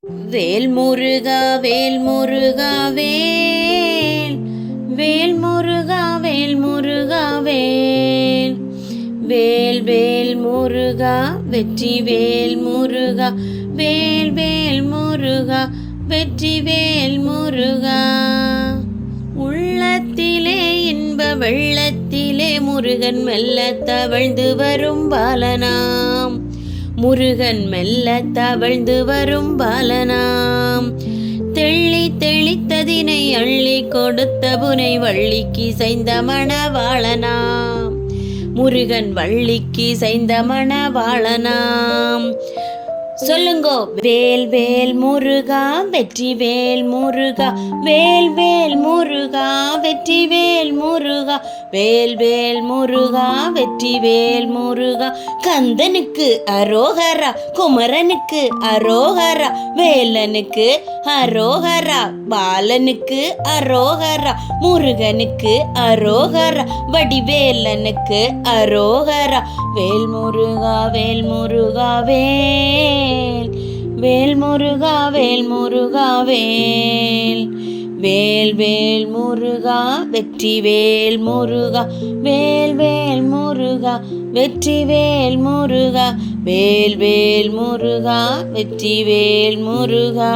வேல் முருகா வேல் முருகா வேல் வேல் முருகா வேல் முருகா வேல் வேல் வேல் முருகா வெற்றி வேல் முருகா வேல் வேல் முருகா வெற்றி வேல் முருகா. உள்ளத்திலே இன்ப வெள்ளத்திலே முருகன் மெல்ல தவழ்ந்து வரும் பாலனாம். முருகன் மெல்ல தவழ்ந்து வரும் பாலனாம். தெள்ளி தெளித்ததினை அள்ளி கொடுத்த புனை வள்ளிக்கு செய்த மணவாளனாம். முருகன் வள்ளிக்கு செய்த மணவாளனாம். சொல்லுங்கோ. வேல் வேல் முருகா வெற்றி வேல் முருகா வேல் வேல் முருகா வெற்றி வேல் முருகா வேல் வேல் முருகா வெற்றி வேல் முருகா. கந்தனுக்கு அரோகரா, குமரனுக்கு அரோகரா, வேலனுக்கு அரோகரா, பாலனுக்கு அரோகரா, முருகனுக்கு அரோகரா, வடிவேலனுக்கு அரோகரா. வேல் முருகா வேல் முருகா வேல் வேல் முருகா வேல் முருகா வேல் வேல் வேல் முருகா வெற்றி வேல் முருகா வேல் வேல் முருகா வெற்றி வேல் முருகா வேல் வேல் முருகா வெற்றி வேல் முருகா.